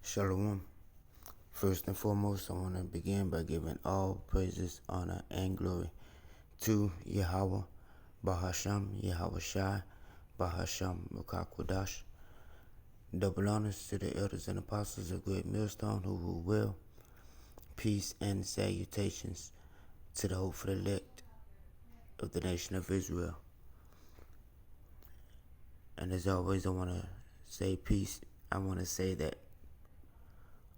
Shalom. First and foremost, I want to begin by giving all praises, honor, and glory to Yahweh, Bahasham, Yahweh Shai, Bahasham, Mukakwadash. Double honors to the elders and apostles of Great Millstone who rule well. Peace and salutations to the hopeful elect of the nation of Israel. And as always, I want to say peace. I want to say that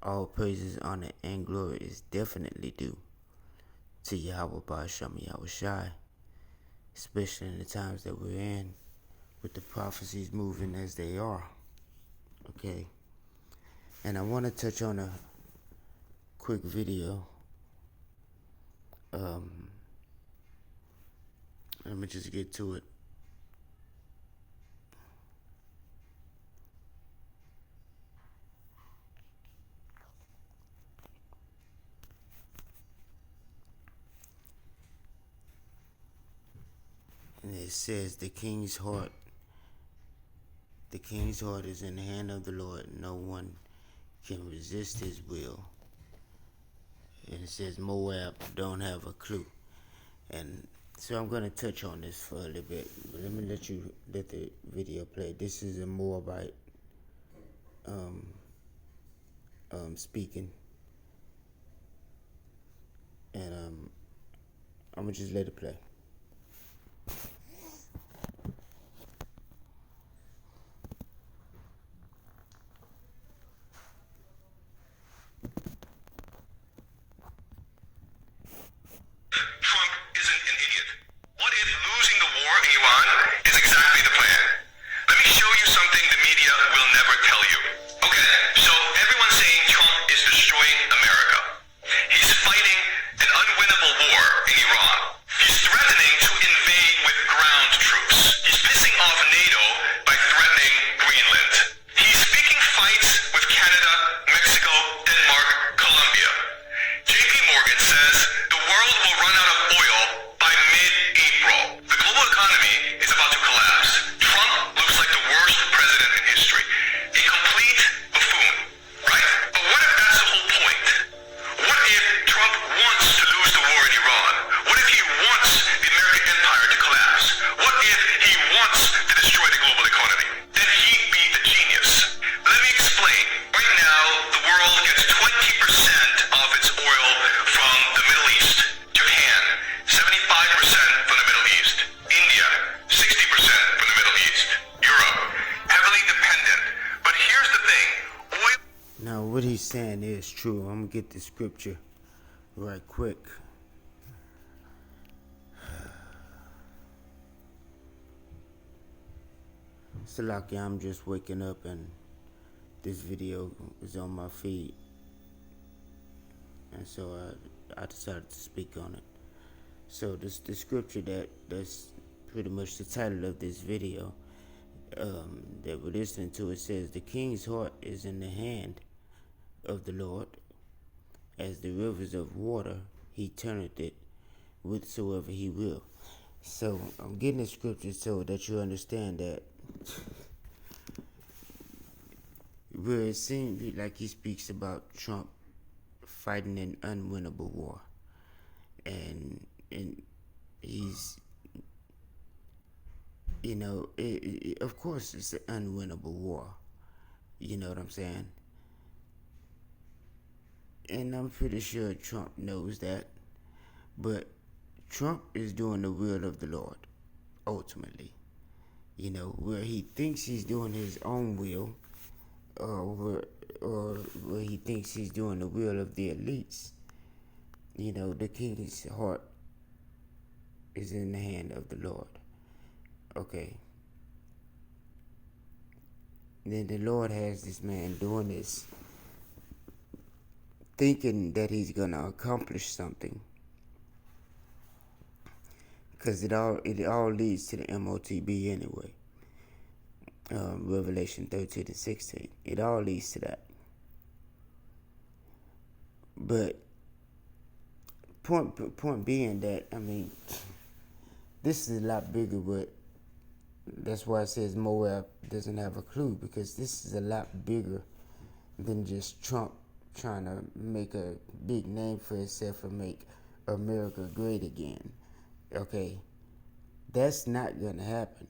all praises, honor, and glory is definitely due to Yahweh Ba'asham Yahweh Shai, especially in the times that we're in, with the prophecies moving as they are. Okay? And I want to touch on a quick video. Let me just get to it. And it says the king's heart is in the hand of the Lord. No one can resist his will. And it says Moab don't have a clue. And so I'm going to touch on this for a little bit. But let me let the video play. This is a Moabite speaking. And I'm going to just let it play. Now, what he's saying is true. I'm going to get the scripture right quick. So, like, I'm just waking up and this video is on my feed. And so I decided to speak on it. So, the scripture that's pretty much the title of this video that we're listening to, it says, the king's heart is in the hand of the Lord, as the rivers of water, he turneth it whithersoever he will. So I'm getting the scripture so that you understand that where it seems like he speaks about Trump fighting an unwinnable war, and he's, you know, of course it's an unwinnable war. You know what I'm saying? And I'm pretty sure Trump knows that. But Trump is doing the will of the Lord, ultimately. You know, where he thinks he's doing his own will, or where he thinks he's doing the will of the elites, you know, the king's heart is in the hand of the Lord. Okay. Then the Lord has this man doing this, thinking that he's gonna accomplish something, because it all leads to the MOTB anyway. Revelation 13 and 16. It all leads to that. But point being that, I mean, this is a lot bigger, but that's why it says Moab doesn't have a clue, because this is a lot bigger than just Trump trying to make a big name for himself and make America great again. Okay, that's not gonna happen.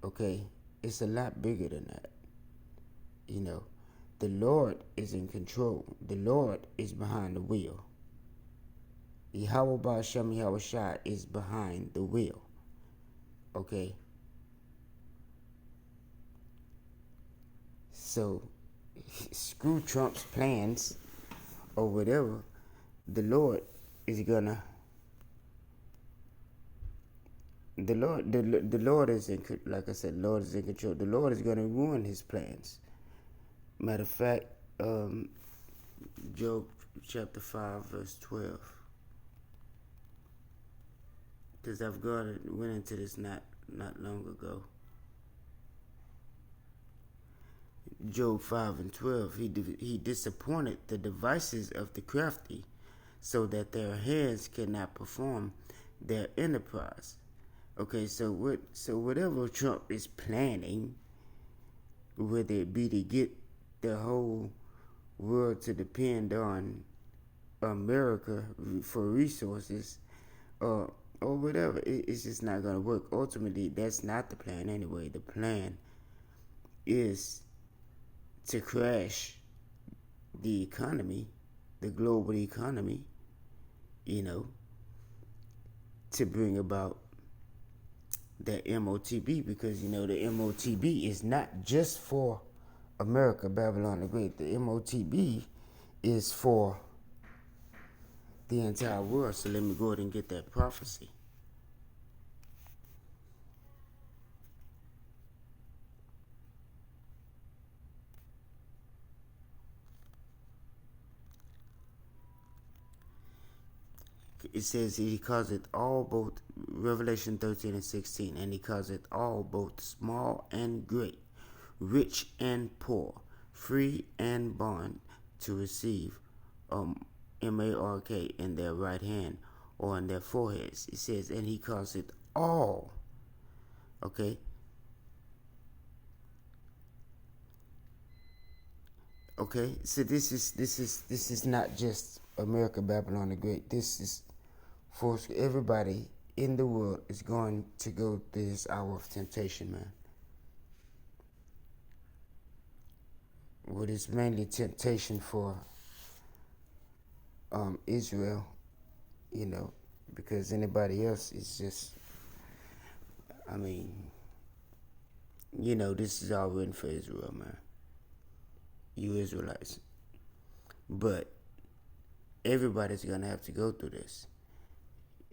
Okay, it's a lot bigger than that. You know, the Lord is in control. The Lord is behind the wheel. Yahweh Ba'Shem Yahweh Shai is behind the wheel. Okay? So, screw Trump's plans or whatever. The Lord is gonna. The Lord is in, like I said, the Lord is in control. The Lord is gonna ruin his plans. Matter of fact, Job chapter 5 verse 12. Because I've went into this not long ago. Job 5 and 12. He disappointed the devices of the crafty, so that their hands cannot perform their enterprise. Okay, so whatever Trump is planning, whether it be to get the whole world to depend on America for resources, or whatever, it's just not going to work. Ultimately, that's not the plan anyway. The plan is to crash the economy, the global economy, to bring about the MOTB, because, the MOTB is not just for America, Babylon the Great. The MOTB is for the entire world. So let me go ahead and get that prophecy. It says he calls it all, both Revelation 13 and 16, and he calls it all, both small and great, rich and poor, free and bond, to receive MARK in their right hand or in their foreheads. It says, and he calls it all. Okay. Okay. So this is not just America, Babylon the Great. This is for everybody in the world is going to go through this hour of temptation, man. What is mainly temptation for Israel, because anybody else is just, this is all written for Israel, man. You Israelites. But everybody's going to have to go through this.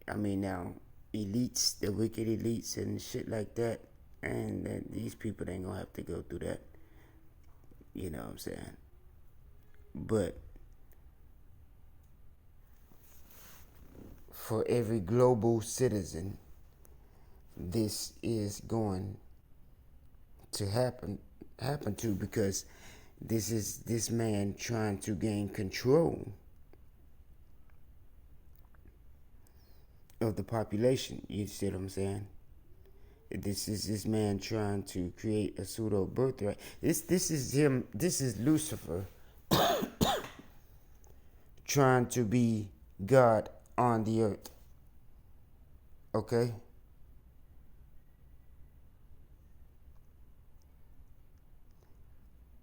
Now, elites, the wicked elites and shit like that, and these people ain't going to have to go through that. You know what I'm saying? But for every global citizen, this is going to happen to, because this is this man trying to gain control of the population. You see what I'm saying? This is this man trying to create a pseudo birthright. This is him. This is Lucifer trying to be God on the earth. Okay?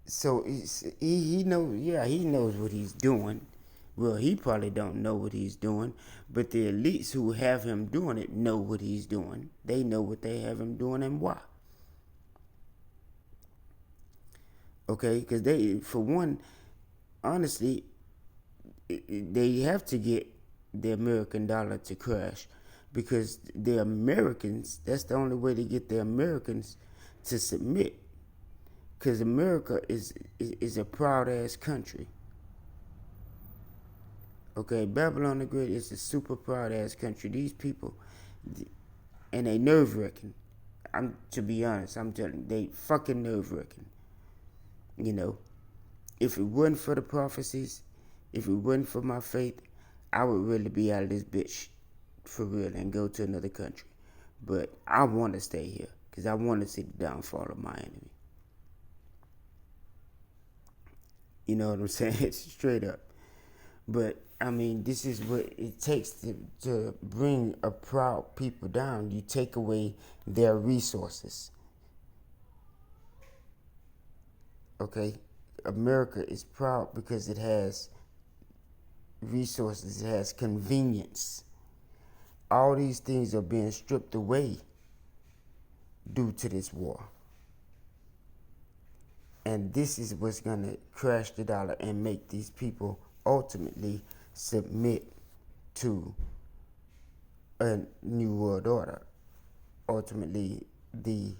So he knows, he knows what he's doing. Well, he probably don't know what he's doing, but the elites who have him doing it know what he's doing. They know what they have him doing and why. Okay? Because they, for one, honestly, they have to get the American dollar to crash, because the Americans, that's the only way to get the Americans to submit, because America is a proud ass country. Okay, Babylon the Great is a super proud ass country. These people, and they nerve wracking. To be honest, I'm telling you, they fucking nerve wracking. If it wasn't for the prophecies, if it wasn't for my faith, I would really be out of this bitch for real and go to another country. But I want to stay here because I want to see the downfall of my enemy. You know what I'm saying? Straight up. But I mean, this is what it takes to bring a proud people down. You take away their resources. Okay? America is proud because it has resources, it has convenience. All these things are being stripped away due to this war. And this is what's going to crash the dollar and make these people ultimately submit to a new world order. Ultimately, the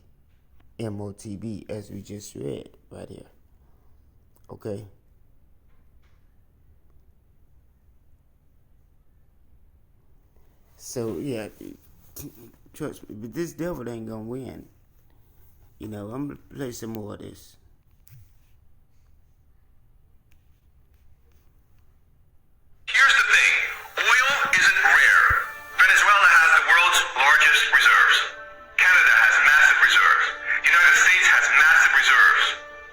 MOTB, as we just read right here. Okay? So, yeah, trust me, but this devil ain't going to win. You know, I'm going to play some more of this. Here's the thing. Oil isn't rare. Venezuela has the world's largest reserves. Canada has massive reserves. United States has massive reserves.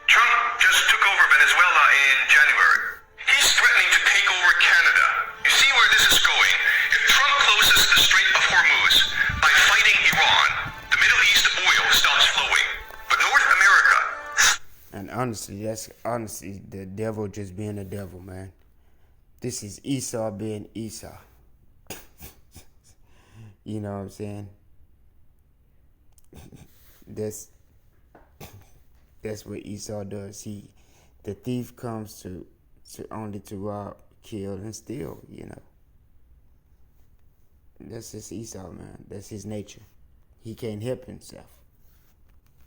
Trump just took over Venezuela in January. He's threatening to take over Canada. You see where this is going? If Trump closes the Strait of Hormuz by fighting Iran, the Middle East oil stops flowing. But North America... And honestly, that's the devil just being a devil, man. This is Esau being Esau. You know what I'm saying? That's what Esau does. The thief comes to only to rob, kill, and steal. You know. That's just Esau, man. That's his nature. He can't help himself.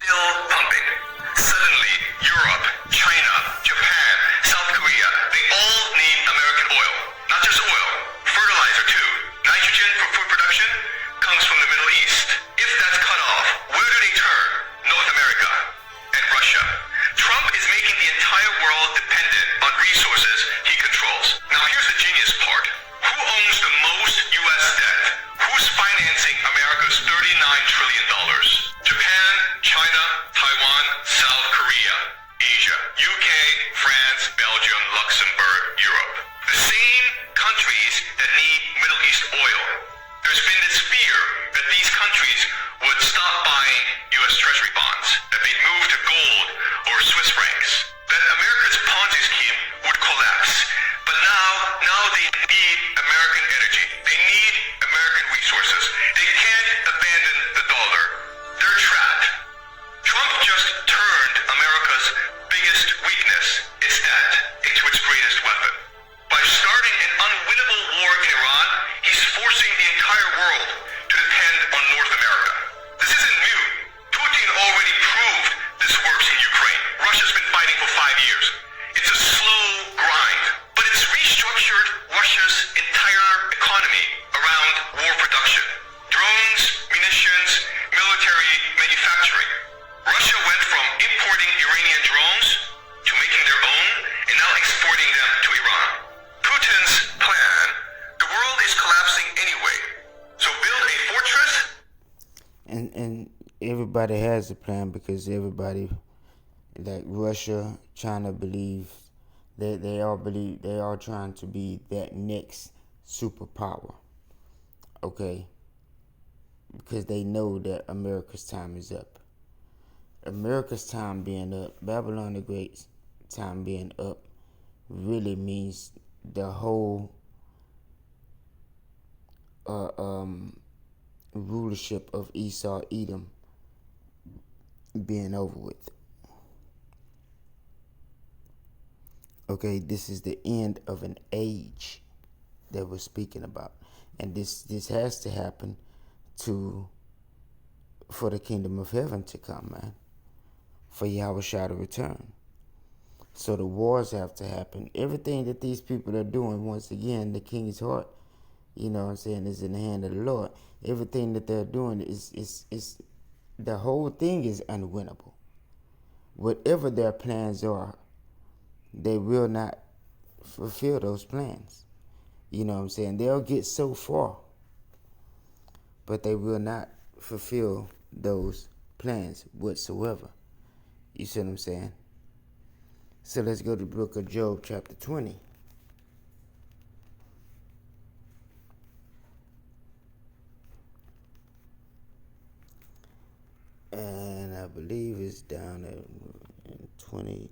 Still pumping. Suddenly, Europe, China, Japan, South Korea, they all need American oil. Not just oil, fertilizer too. Nitrogen for food production comes from the Middle East. If that's cut off, where do they turn? North America and Russia. Trump is making the entire world dependent on resources he controls. Now here's the genius part. Who owns the most U.S. debt? Who's financing America's $39 trillion? Japan, China, Taiwan, South Korea, Asia, UK, France, Belgium, Luxembourg, Europe. The same countries that need Middle East oil. There's been this fear that these countries would stop buying U.S. Treasury bonds, that they'd move to gold or Swiss francs, that America's Ponzi scheme would collapse. But now they need American energy. They need American resources. They can't abandon the dollar. They're trapped. Trump just turned America's biggest weakness, its debt, into its greatest weapon. By starting an unwinnable war in Iran, he's forcing the entire world to depend on North America. This isn't new. Putin already proved this works in Ukraine. Russia's been fighting for 5 years. It's a slow grind, but it's restructured Russia's entire economy around war production. Drones, munitions, military manufacturing. Russia went from importing Iranian drones to making their own and now exporting them to Iran. Putin's plan, the world is collapsing anyway. So build a fortress. And everybody has a plan because everybody, like Russia, China, believes they all trying to be that next superpower. Okay? Because they know that America's time is up. America's time being up, Babylon the Great's time being up, really means the whole rulership of Esau, Edom being over with. Okay, this is the end of an age that we're speaking about. And this has to happen for the kingdom of heaven to come, man. For Yahushua to return. So the wars have to happen. Everything that these people are doing, once again, the king's heart, you know what I'm saying, is in the hand of the Lord. Everything that they're doing is the whole thing is unwinnable. Whatever their plans are, they will not fulfill those plans. You know what I'm saying? They'll get so far, but they will not fulfill those plans whatsoever. You see what I'm saying? So let's go to the book of Job, chapter 20. And I believe it's down at 20.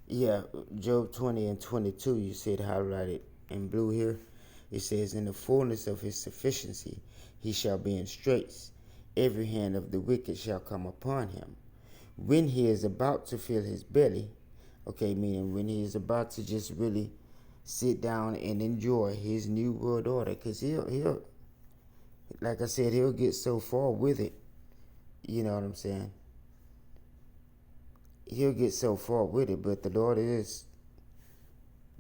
Yeah, Job 20 and 22, you see it highlighted in blue here. It says, in the fullness of his sufficiency, he shall be in straits. Every hand of the wicked shall come upon him. When he is about to fill his belly, okay, meaning when he is about to just really sit down and enjoy his new world order, because he'll, like I said, he'll get so far with it, you know what I'm saying? He'll get so far with it, but the Lord is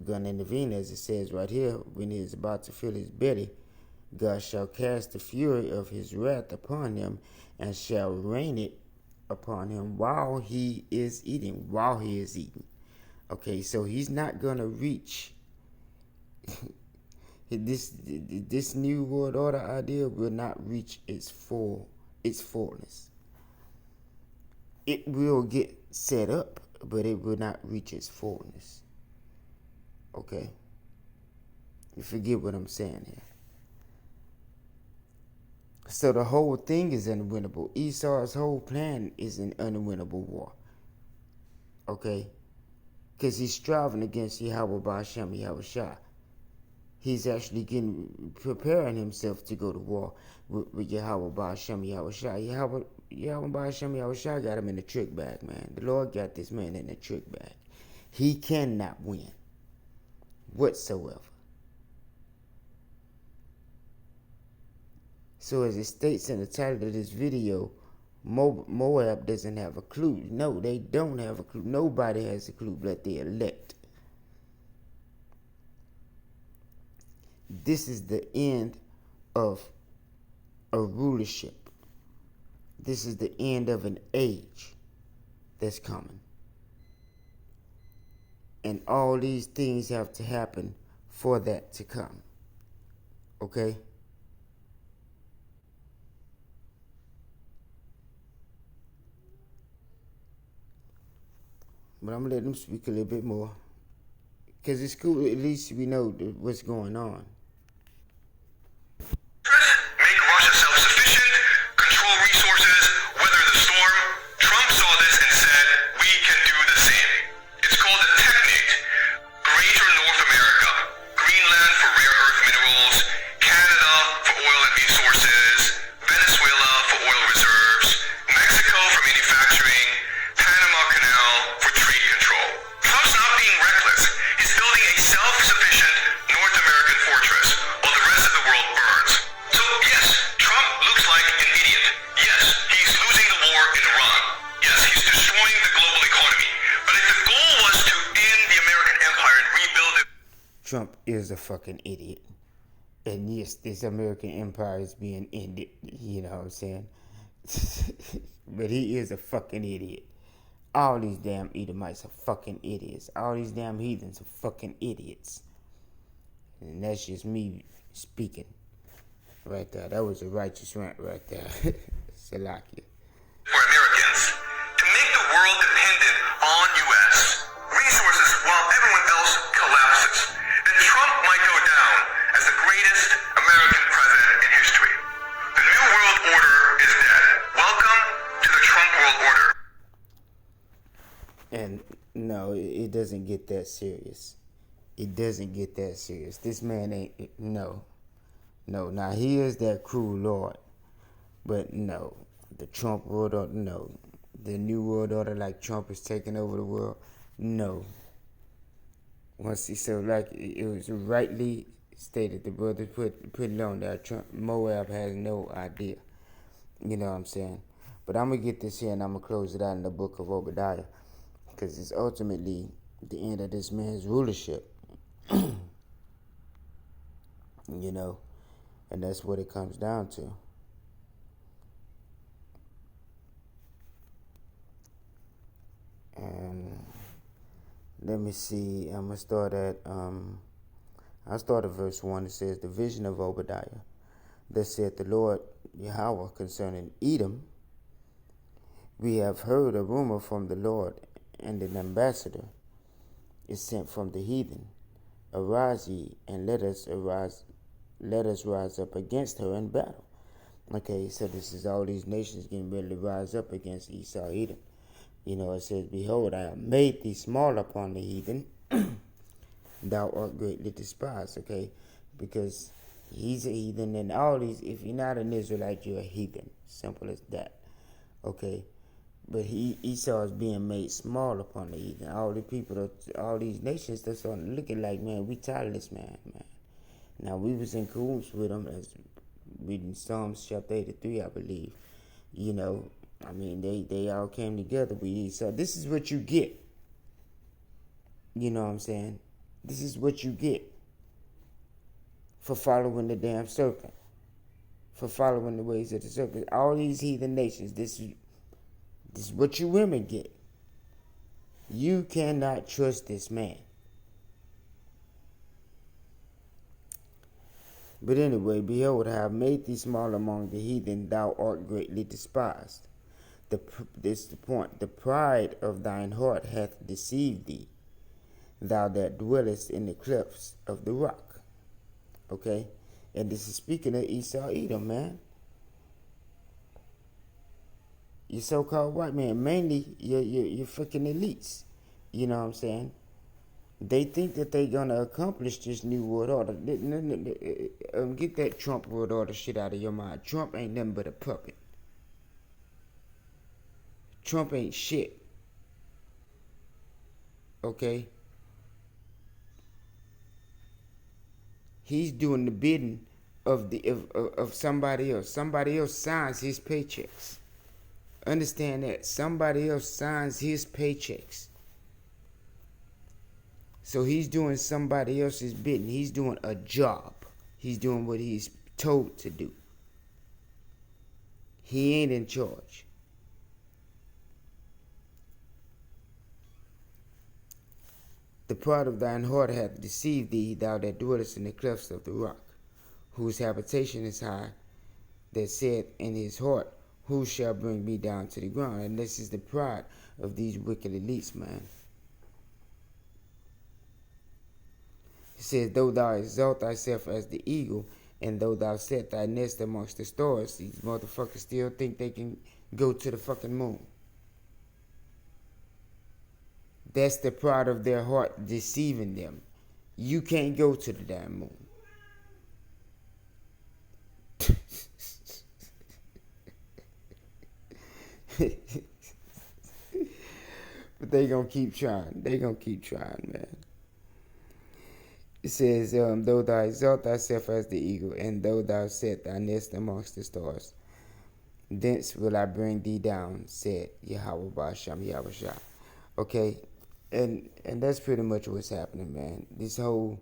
going to intervene, as it says right here, when he is about to fill his belly. God shall cast the fury of his wrath upon him, and shall rain it upon him while he is eating. Okay, so he's not going to reach this new world order idea will not reach its fullness. It will get set up, but it will not reach its fullness. Okay? You forget what I'm saying here. So the whole thing is unwinnable. Esau's whole plan is an unwinnable war. Okay? Because he's striving against Yahweh Ba'ashem Yahweh Shai. He's actually preparing himself to go to war with Yahweh Ba'ashem Yahweh Shai. Yahweh Ba'ashem Yahweh Shai got him in the trick bag, man. The Lord got this man in the trick bag. He cannot win whatsoever. So as it states in the title of this video, Moab doesn't have a clue. No, they don't have a clue. Nobody has a clue but the elect. This is the end of a rulership. This is the end of an age that's coming. And all these things have to happen for that to come. Okay? But I'm going to let them speak a little bit more. Because it's cool, at least we know what's going on. Make Russia self-sufficient, control resources, weather the storm. Trump saw this and said, we can do the same. It's called a technate. Greater North America. Greenland for rare earth minerals. Canada for oil and resources. Venezuela for oil reserves. Mexico for manufacturing. Panama Canal for trade control. Trump's not being reckless. He's building a self-sufficient North American fortress while the rest of the world burns. So yes, Trump looks like an idiot. Yes, he's losing the war in Iran. Yes, he's destroying the global economy. But if the goal was to end the American empire and rebuild it... Trump is a fucking idiot. And yes, this American empire is being ended. You know what I'm saying? But he is a fucking idiot. All these damn Edomites are fucking idiots. All these damn heathens are fucking idiots. And that's just me speaking. Right there. That was a righteous rant right there. Salakia. For Americans to make the world dependent on U.S. resources while everyone else collapses, then Trump might go down as the greatest American president in history. The New World Order is dead. Welcome to the Trump World Order. And no, it doesn't get that serious. It doesn't get that serious. This man ain't, no. Now he is that cruel Lord. But no, the Trump world order, no. The new world order like Trump is taking over the world, no. Once he, so like it was rightly stated, the brother put it on there, Trump, Moab has no idea. You know what I'm saying? But I'm going to get this here and I'm going to close it out in the book of Obadiah. Because it's ultimately the end of this man's rulership. You know? And that's what it comes down to. And let me see. I'm going to start at, I'll start at verse 1. It says, the vision of Obadiah. Thus saith the Lord Yahweh concerning Edom. We have heard a rumor from the Lord, and an ambassador is sent from the heathen. Arise ye, and let us rise up against her in battle. Okay, so this is all these nations getting ready to rise up against Esau, Edom. It says, Behold, I have made thee small upon the heathen. Thou art greatly despised, okay? Because he's a heathen, and all these, if you're not an Israelite, you're a heathen. Simple as that, okay? But Esau is being made small upon the heathen. All the people, all these nations, they're starting looking like, man, we tired of this man. Now, we was in cahoots with them, as reading Psalms chapter 83, I believe. They all came together with Esau. This is what you get. You know what I'm saying? This is what you get for following the damn serpent. For following the ways of the serpent. All these heathen nations, this is what you women get. You cannot trust this man. But anyway, behold, I have made thee small among the heathen, thou art greatly despised. This is the point. The pride of thine heart hath deceived thee, thou that dwellest in the clefts of the rock. Okay? And this is speaking of Esau, Edom, man. You so-called white man, mainly your freaking elites. You know what I'm saying? They think that they're going to accomplish this new world order. Get that Trump world order shit out of your mind. Trump ain't nothing but a puppet. Trump ain't shit. Okay? He's doing the bidding of somebody else. Somebody else signs his paychecks. Understand that. Somebody else signs his paychecks. So he's doing somebody else's bidding. He's doing a job. He's doing what he's told to do. He ain't in charge. The pride of thine heart hath deceived thee, thou that dwellest in the clefts of the rock, whose habitation is high, that said in his heart, who shall bring me down to the ground? And this is the pride of these wicked elites, man. It says, though thou exalt thyself as the eagle, and though thou set thy nest amongst the stars, these motherfuckers still think they can go to the fucking moon. That's the pride of their heart deceiving them. You can't go to the damn moon. But they gonna keep trying. They gonna keep trying, man. It says, though thou exalt thyself as the eagle, and though thou set thy nest amongst the stars, thence will I bring thee down, said Yahweh Ba'asham Yahushua. Okay, and that's pretty much what's happening, man. This whole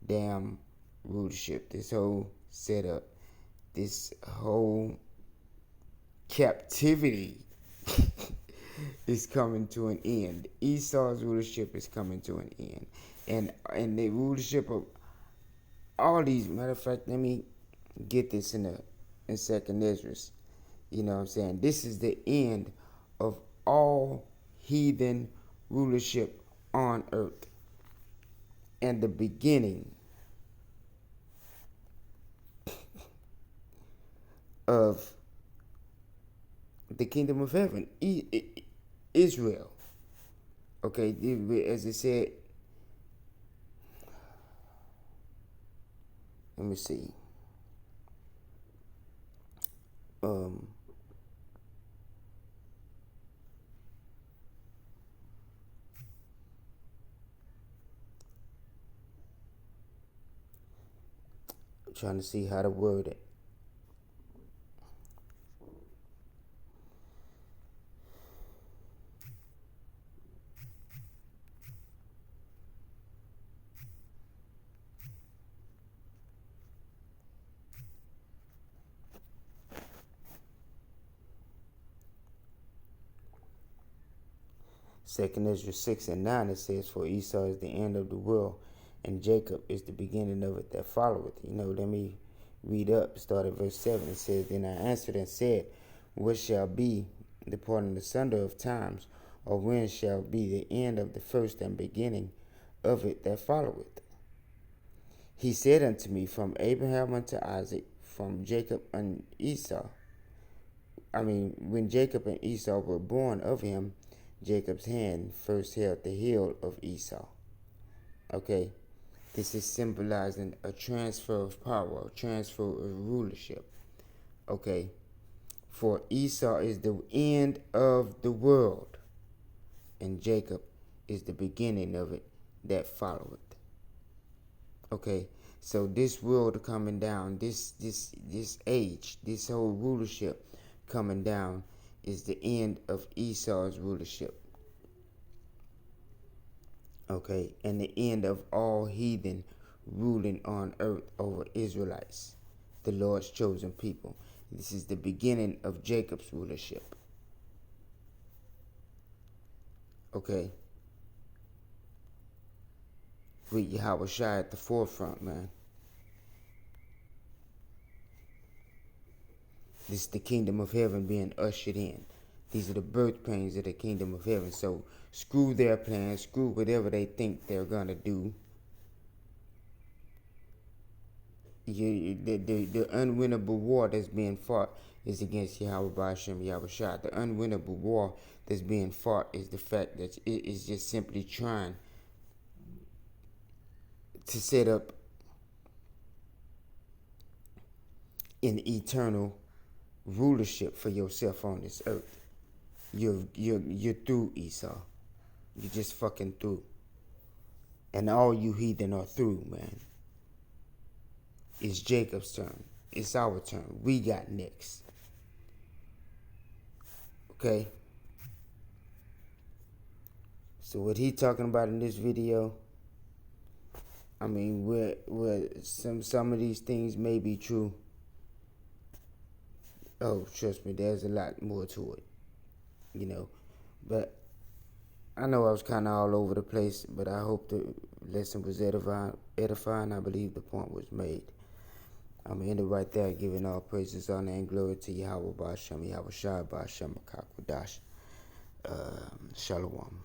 damn rulership, this whole setup, this whole captivity is coming to an end. Esau's rulership is coming to an end. And the rulership of all these, matter of fact, let me get this in Second Ezra. You know what I'm saying? This is the end of all heathen rulership on earth. And the beginning of the kingdom of heaven, Israel. Okay, as it said, let me see. I'm trying to see how to word it. Second Ezra 6 and 9, it says, for Esau is the end of the world, and Jacob is the beginning of it that followeth. Let me read up, start at verse 7. It says, then I answered and said, what shall be departing asunder of times, or when shall be the end of the first and beginning of it that followeth? He said unto me, From Abraham unto Isaac, from Jacob and Esau. When Jacob and Esau were born of him, Jacob's hand first held the heel of Esau. Okay, this is symbolizing a transfer of power, a transfer of rulership. Okay, for Esau is the end of the world, and Jacob is the beginning of it that followeth. Okay, so this world coming down, this age, this whole rulership coming down is the end of Esau's rulership. Okay, and the end of all heathen ruling on earth over Israelites, the Lord's chosen people. This is the beginning of Jacob's rulership. Okay. With Yahweh Shai at the forefront, man. This is the kingdom of heaven being ushered in. These are the birth pains of the kingdom of heaven. So screw their plans, screw whatever they think they're going to do. The unwinnable war that's being fought is against Yahweh Ba'ashem, Yahweh Shai. The unwinnable war that's being fought is the fact that it is just simply trying to set up an eternal rulership for yourself on this earth. You're through, Esau. You're just fucking through. And all you heathen are through, man. It's Jacob's turn. It's our turn. We got next. Okay? So what he talking about in this video, where some of these things may be true. Oh, trust me, there's a lot more to it. But I know I was kind of all over the place, but I hope the lesson was edifying. I believe the point was made. I'm ending right there, giving all praises, honor, and glory to Yahweh Ba'ashem, Yahweh Shai Ba'ashem, Akakwadash. Shalom.